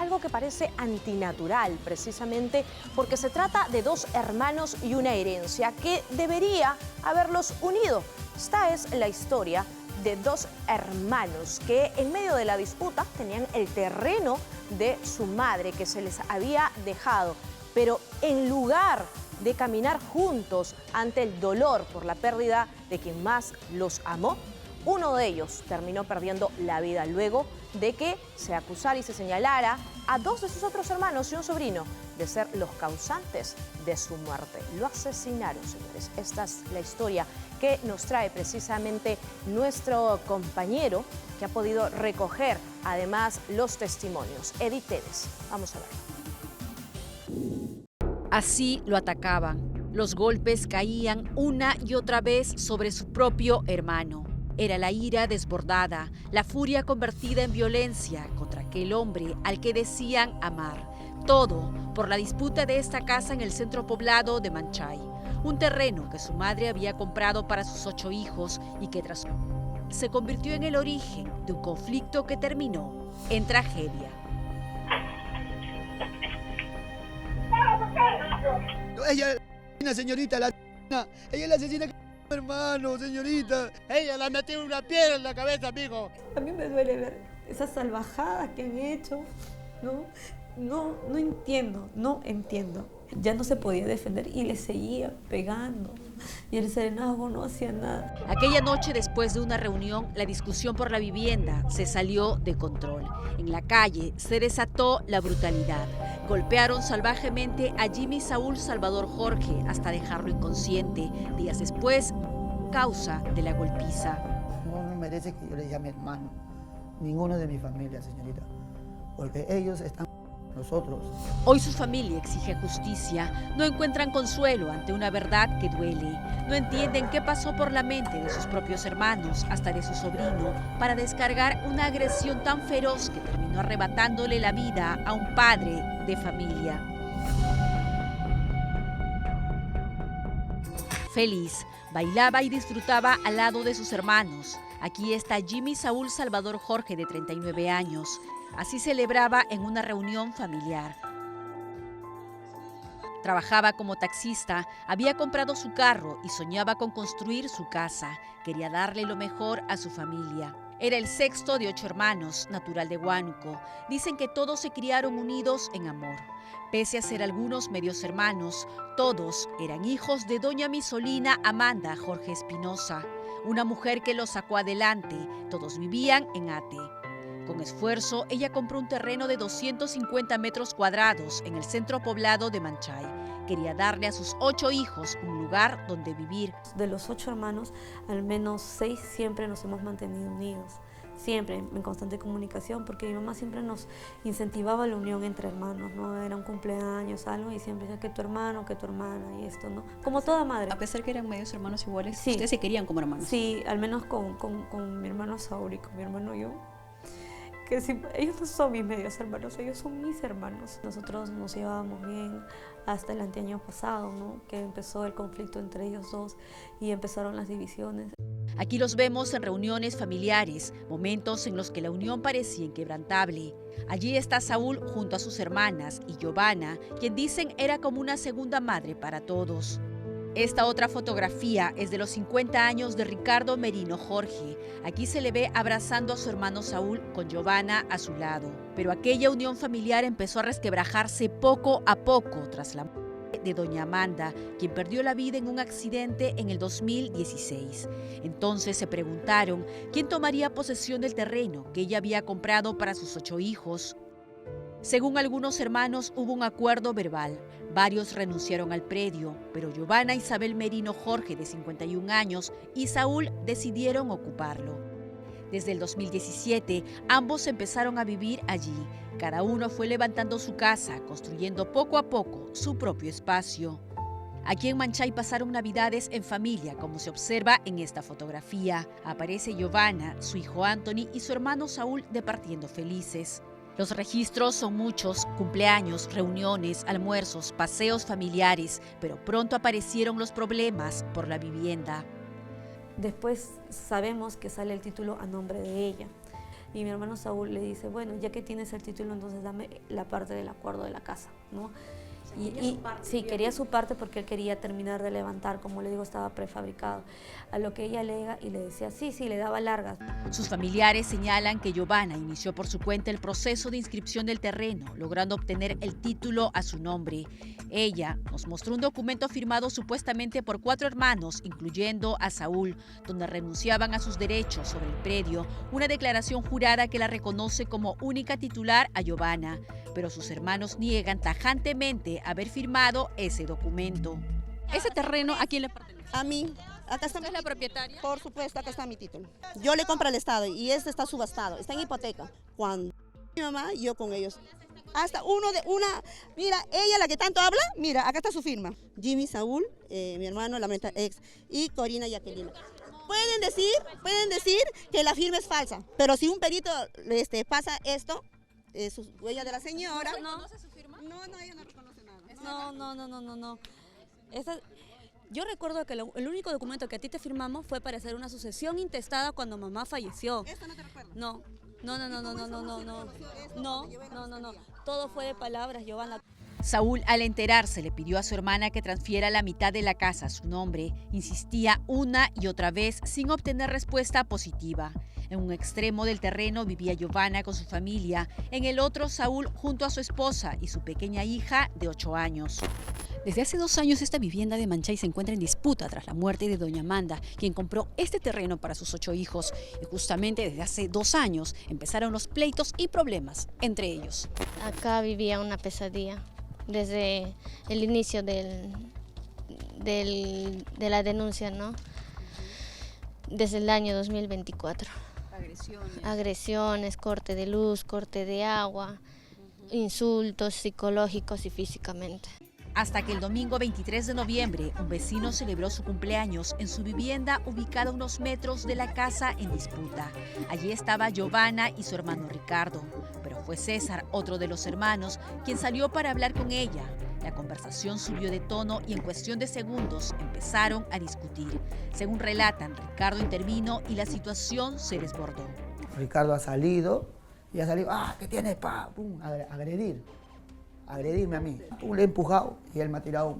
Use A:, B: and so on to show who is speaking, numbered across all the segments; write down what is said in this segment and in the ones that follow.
A: algo que parece antinatural, precisamente porque se trata de dos hermanos y una herencia que debería haberlos unido. Esta es la historia de dos hermanos que en medio de la disputa tenían el terreno de su madre que se les había dejado, pero en lugar de caminar juntos ante el dolor por la pérdida de quien más los amó, uno de ellos terminó perdiendo la vida luego de que se acusara y se señalara a dos de sus otros hermanos y un sobrino de ser los causantes de su muerte. Lo asesinaron, señores. Esta es la historia que nos trae precisamente nuestro compañero, que ha podido recoger además los testimonios. Edith Tevez, vamos a verlo.
B: Así lo atacaban. Los golpes caían una y otra vez sobre su propio hermano. Era la ira desbordada, la furia convertida en violencia contra aquel hombre al que decían amar. Todo por la disputa de esta casa en el centro poblado de Manchay. Un terreno que su madre había comprado para sus 8 hijos y que tras se convirtió en el origen de un conflicto que terminó en tragedia.
C: Ella es la señorita, ella es la asesina que mi hermano, señorita.
D: Ella le metió una piedra en la cabeza, amigo.
E: A mí me duele ver esas salvajadas que han hecho, no entiendo. Ya no se podía defender y le seguía pegando. Y el serenazgo no hacía nada.
B: Aquella noche, después de una reunión, la discusión por la vivienda se salió de control. En la calle se desató la brutalidad. Golpearon salvajemente a Jimmy Saúl Salvador Jorge hasta dejarlo inconsciente. Días después, causa de la golpiza.
C: No merece que yo le llame hermano. Ninguno de mi familia, señorita. Porque ellos están nosotros.
B: Hoy su familia exige justicia. No encuentran consuelo ante una verdad que duele. No entienden qué pasó por la mente de sus propios hermanos, hasta de su sobrino, para descargar una agresión tan feroz que terminó arrebatándole la vida a un padre de familia. Feliz, bailaba y disfrutaba al lado de sus hermanos. Aquí está Jimmy Saúl Salvador Jorge, de 39 años. Así celebraba en una reunión familiar. Trabajaba como taxista, había comprado su carro y soñaba con construir su casa. Quería darle lo mejor a su familia. Era el sexto de 8 hermanos, natural de Huánuco. Dicen que todos se criaron unidos en amor. Pese a ser algunos medios hermanos, todos eran hijos de doña Misolina Amanda Jorge Espinosa, una mujer que los sacó adelante. Todos vivían en Ate. Con esfuerzo, ella compró un terreno de 250 metros cuadrados en el centro poblado de Manchay. Quería darle a sus 8 hijos un lugar donde vivir.
E: De los 8 hermanos, al menos 6 siempre nos hemos mantenido unidos. Siempre en constante comunicación, porque mi mamá siempre nos incentivaba la unión entre hermanos, ¿no? Era un cumpleaños, algo, y siempre decía que tu hermano, que tu hermana, y esto, ¿no? Como toda madre.
F: A pesar que eran medios hermanos iguales,
E: sí,
F: ustedes se querían como hermanos.
E: Sí, al menos con mi hermano Saúl y con mi hermano yo. Que si, ellos no son mis medios hermanos, ellos son mis hermanos. Nosotros nos llevábamos bien hasta el anteaño pasado, ¿no? Que empezó el conflicto entre ellos dos y empezaron las divisiones.
B: Aquí los vemos en reuniones familiares, momentos en los que la unión parecía inquebrantable. Allí está Saúl junto a sus hermanas y Giovanna, quien dicen era como una segunda madre para todos. Esta otra fotografía es de los 50 años de Ricardo Merino Jorge. Aquí se le ve abrazando a su hermano Saúl con Giovanna a su lado. Pero aquella unión familiar empezó a resquebrajarse poco a poco tras la muerte de doña Amanda, quien perdió la vida en un accidente en el 2016. Entonces se preguntaron quién tomaría posesión del terreno que ella había comprado para sus 8 hijos. Según algunos hermanos, hubo un acuerdo verbal. Varios renunciaron al predio, pero Giovanna Isabel Merino Jorge, de 51 años, y Saúl decidieron ocuparlo. Desde el 2017, ambos empezaron a vivir allí. Cada uno fue levantando su casa, construyendo poco a poco su propio espacio. Aquí en Manchay pasaron navidades en familia, como se observa en esta fotografía. Aparece Giovanna, su hijo Anthony y su hermano Saúl departiendo felices. Los registros son muchos: cumpleaños, reuniones, almuerzos, paseos familiares, pero pronto aparecieron los problemas por la vivienda.
E: Después sabemos que sale el título a nombre de ella. Y mi hermano Saúl le dice, bueno, ya que tienes el título, entonces dame la parte del acuerdo de la casa, ¿no? Sí, quería su parte porque él quería terminar de levantar, como le digo, estaba prefabricado. A lo que ella alega y le decía, sí, le daba largas.
B: Sus familiares señalan que Giovanna inició por su cuenta el proceso de inscripción del terreno, logrando obtener el título a su nombre. Ella nos mostró un documento firmado supuestamente por 4 hermanos, incluyendo a Saúl, donde renunciaban a sus derechos sobre el predio, una declaración jurada que la reconoce como única titular a Giovanna, pero sus hermanos niegan tajantemente haber firmado ese documento. ¿Ese terreno a quién le pertenece?
G: A mí. Acá está.
B: ¿Usted es la propietaria?
G: Por supuesto, acá está mi título. Yo le compro al Estado y este está subastado, está en hipoteca. Cuando mi mamá, yo con ellos. Hasta mira, ella la que tanto habla, mira, acá está su firma. Jimmy, Saúl, mi hermano, la ex, y Corina y Aquelina. Pueden decir que la firma es falsa, pero si un perito pasa esto, su huella de la señora.
E: ¿No
G: reconoce su firma? No, ella no reconoce nada.
E: No. Yo recuerdo que el único documento que a ti te firmamos fue para hacer una sucesión intestada cuando mamá falleció.
G: ¿Esto no te recuerda?
E: No. Todo fue de palabras, Giovanna.
B: Saúl, al enterarse, le pidió a su hermana que transfiera la mitad de la casa a su nombre. Insistía una y otra vez sin obtener respuesta positiva. En un extremo del terreno vivía Giovanna con su familia, en el otro Saúl junto a su esposa y su pequeña hija de 8 años. Desde hace 2 años esta vivienda de Manchay se encuentra en disputa tras la muerte de doña Amanda, quien compró este terreno para sus 8 hijos. Y justamente desde hace 2 años empezaron los pleitos y problemas entre ellos.
H: Acá vivía una pesadilla desde el inicio de la denuncia, ¿no? Desde el año 2024. Agresiones, corte de luz, corte de agua, insultos psicológicos y físicamente.
B: Hasta que el domingo 23 de noviembre, un vecino celebró su cumpleaños en su vivienda ubicada a unos metros de la casa en disputa. Allí estaba Giovanna y su hermano Ricardo, pero fue César, otro de los hermanos, quien salió para hablar con ella. La conversación subió de tono y en cuestión de segundos empezaron a discutir. Según relatan, Ricardo intervino y la situación se desbordó.
C: Ricardo ha salido, ¿qué tienes? Pum, agredirme a mí. Le he empujado y él me ha tirado,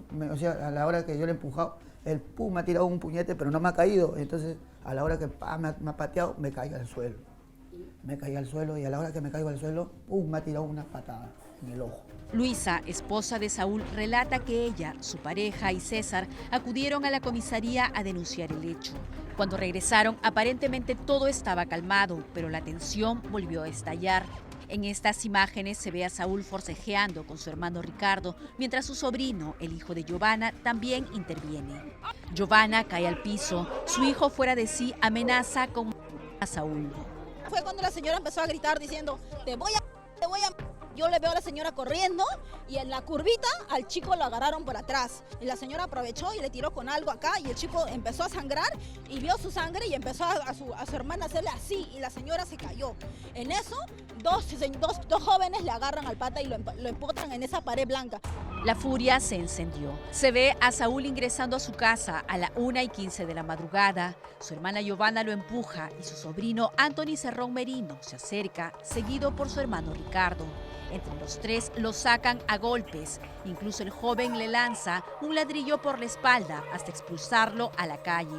C: a la hora que yo le he empujado, él me ha tirado un puñete, pero no me ha caído. Entonces, a la hora que me ha pateado, me caí al suelo. Me caí al suelo y a la hora que me caigo al suelo, me ha tirado una patada en el ojo.
B: Luisa, esposa de Saúl, relata que ella, su pareja y César acudieron a la comisaría a denunciar el hecho. Cuando regresaron, aparentemente todo estaba calmado, pero la tensión volvió a estallar. En estas imágenes se ve a Saúl forcejeando con su hermano Ricardo, mientras su sobrino, el hijo de Giovanna, también interviene. Giovanna cae al piso, su hijo fuera de sí amenaza con a Saúl.
G: Fue cuando la señora empezó a gritar diciendo, te voy a... Yo le veo a la señora corriendo y en la curvita al chico lo agarraron por atrás. Y la señora aprovechó y le tiró con algo acá y el chico empezó a sangrar y vio su sangre y empezó a su hermana a hacerle así y la señora se cayó. En eso, dos jóvenes le agarran al pata y lo empotran en esa pared blanca.
B: La furia se encendió. Se ve a Saúl ingresando a su casa a la 1:15 de la madrugada. Su hermana Giovanna lo empuja y su sobrino Anthony Cerrón Merino se acerca, seguido por su hermano Ricardo. Entre los tres lo sacan a golpes. Incluso el joven le lanza un ladrillo por la espalda hasta expulsarlo a la calle.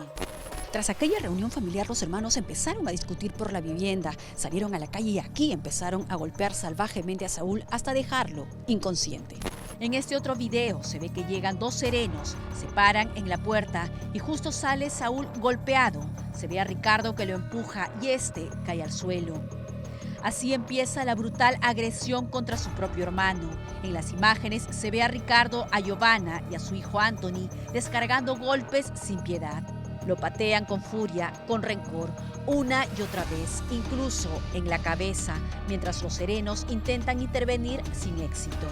B: Tras aquella reunión familiar, los hermanos empezaron a discutir por la vivienda. Salieron a la calle y aquí empezaron a golpear salvajemente a Saúl hasta dejarlo inconsciente. En este otro video se ve que llegan 2 serenos, se paran en la puerta y justo sale Saúl golpeado. Se ve a Ricardo que lo empuja y este cae al suelo. Así empieza la brutal agresión contra su propio hermano. En las imágenes se ve a Ricardo, a Giovanna y a su hijo Anthony descargando golpes sin piedad. Lo patean con furia, con rencor, una y otra vez, incluso en la cabeza, mientras los serenos intentan intervenir sin éxito.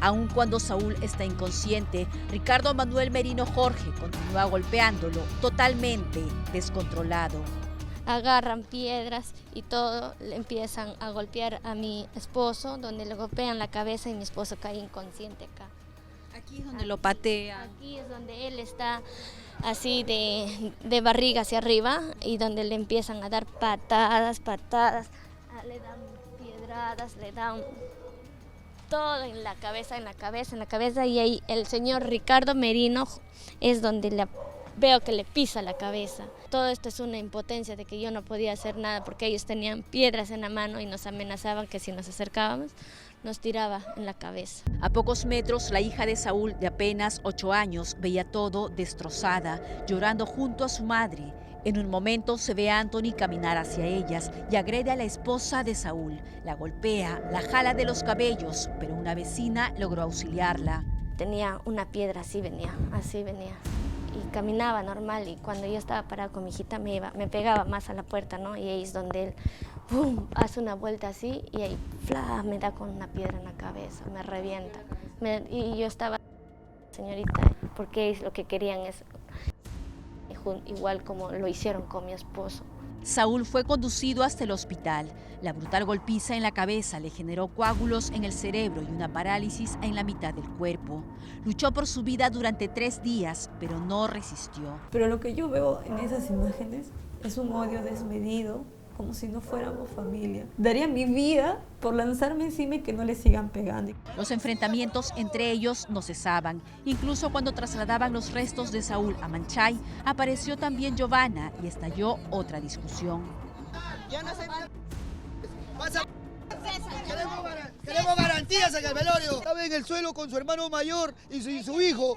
B: Aun cuando Saúl está inconsciente, Ricardo Manuel Merino Jorge continúa golpeándolo, totalmente descontrolado.
H: Agarran piedras y todo, le empiezan a golpear a mi esposo, donde le golpean la cabeza y mi esposo cae inconsciente acá.
F: Aquí es donde lo patean.
H: Aquí es donde él está así de barriga hacia arriba y donde le empiezan a dar patadas, le dan piedradas, le dan todo en la cabeza y ahí el señor Ricardo Merino es donde veo que le pisa la cabeza. Todo esto es una impotencia de que yo no podía hacer nada porque ellos tenían piedras en la mano y nos amenazaban que si nos acercábamos nos tiraba en la cabeza.
B: A pocos metros, la hija de Saúl, de apenas 8 años, veía todo destrozada, llorando junto a su madre. En un momento se ve a Anthony caminar hacia ellas y agrede a la esposa de Saúl. La golpea, la jala de los cabellos, pero una vecina logró auxiliarla.
H: Tenía una piedra, así venía. Y caminaba normal y cuando yo estaba parada con mi hijita me pegaba más a la puerta, ¿no? Y ahí es donde él ¡pum!, hace una vuelta así y ahí ¡fla!, me da con una piedra en la cabeza, me revienta. Y yo estaba, señorita, porque lo que querían es igual como lo hicieron con mi esposo.
B: Saúl fue conducido hasta el hospital. La brutal golpiza en la cabeza le generó coágulos en el cerebro y una parálisis en la mitad del cuerpo. Luchó por su vida durante 3 días, pero no resistió.
E: Pero lo que yo veo en esas imágenes es un odio desmedido, como si no fuéramos familia. Daría mi vida por lanzarme encima y que no le sigan pegando.
B: Los enfrentamientos entre ellos no cesaban. Incluso cuando trasladaban los restos de Saúl a Manchay, apareció también Giovanna y estalló otra discusión.
D: Queremos garantías en el velorio. Estaba en el suelo con su hermano mayor y su hijo.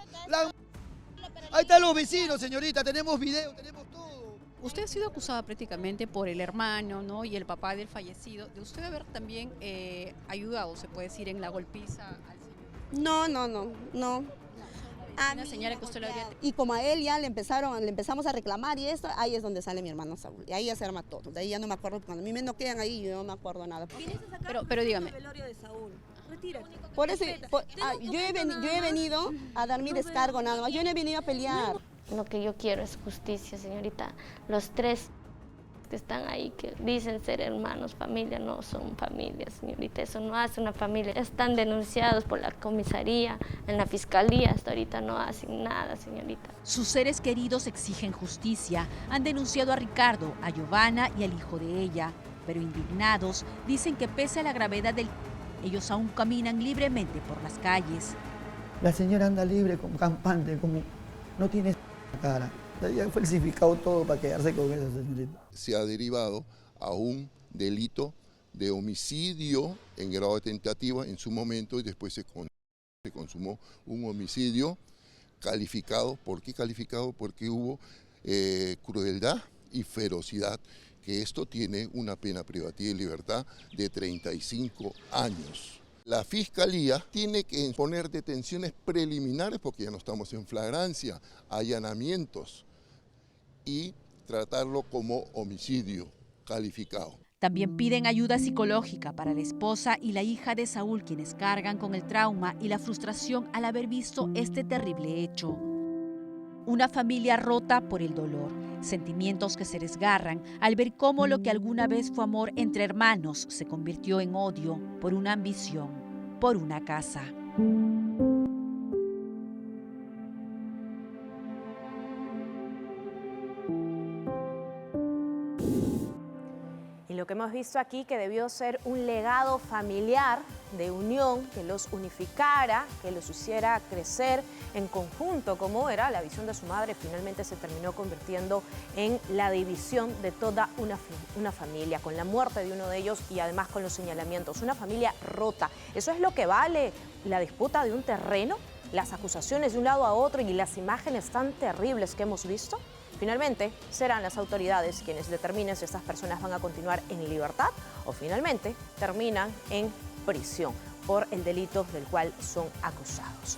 D: Ahí están los vecinos, señorita, tenemos video, tenemos todo.
F: Usted ha sido acusada prácticamente por el hermano, ¿no?, y el papá del fallecido, de usted haber también ayudado, se puede decir, en la golpiza al señor.
G: No.
F: Una señora que usted le habría...
G: Y como a él ya le empezamos a reclamar y esto, ahí es donde sale mi hermano Saúl. Y ahí ya se arma todo. De ahí ya no me acuerdo, cuando a mí me noquean ahí, yo no me acuerdo nada.
F: Pero dígame.
G: Por eso, yo he venido a dar mi descargo nada más, yo no he venido a pelear.
H: Lo que yo quiero es justicia, señorita. Los 3 que están ahí, que dicen ser hermanos, familia, no son familia, señorita. Eso no hace una familia. Están denunciados por la comisaría, en la fiscalía. Hasta ahorita no hacen nada, señorita.
B: Sus seres queridos exigen justicia. Han denunciado a Ricardo, a Giovanna y al hijo de ella. Pero indignados, dicen que pese a la gravedad del... ellos aún caminan libremente por las calles.
C: La señora anda libre, como campante, como no tiene cara. Ya ha falsificado todo para quedarse con esa señorita.
I: Se ha derivado a un delito de homicidio en grado de tentativa en su momento y después se consumó un homicidio calificado. ¿Por qué calificado? Porque hubo crueldad y ferocidad, que esto tiene una pena privativa de libertad de 35 años. La Fiscalía tiene que poner detenciones preliminares, porque ya no estamos en flagrancia, allanamientos, y tratarlo como homicidio calificado.
B: También piden ayuda psicológica para la esposa y la hija de Saúl, quienes cargan con el trauma y la frustración al haber visto este terrible hecho. Una familia rota por el dolor, sentimientos que se desgarran al ver cómo lo que alguna vez fue amor entre hermanos se convirtió en odio por una ambición, por una casa.
A: Y lo que hemos visto aquí, que debió ser un legado familiar de unión, que los unificara, que los hiciera crecer en conjunto, como era la visión de su madre, finalmente se terminó convirtiendo en la división de toda una familia, con la muerte de uno de ellos y además con los señalamientos. Una familia rota. ¿Eso es lo que vale la disputa de un terreno? Las acusaciones de un lado a otro y las imágenes tan terribles que hemos visto. Finalmente, serán las autoridades quienes determinen si estas personas van a continuar en libertad o finalmente terminan en prisión por el delito del cual son acusados.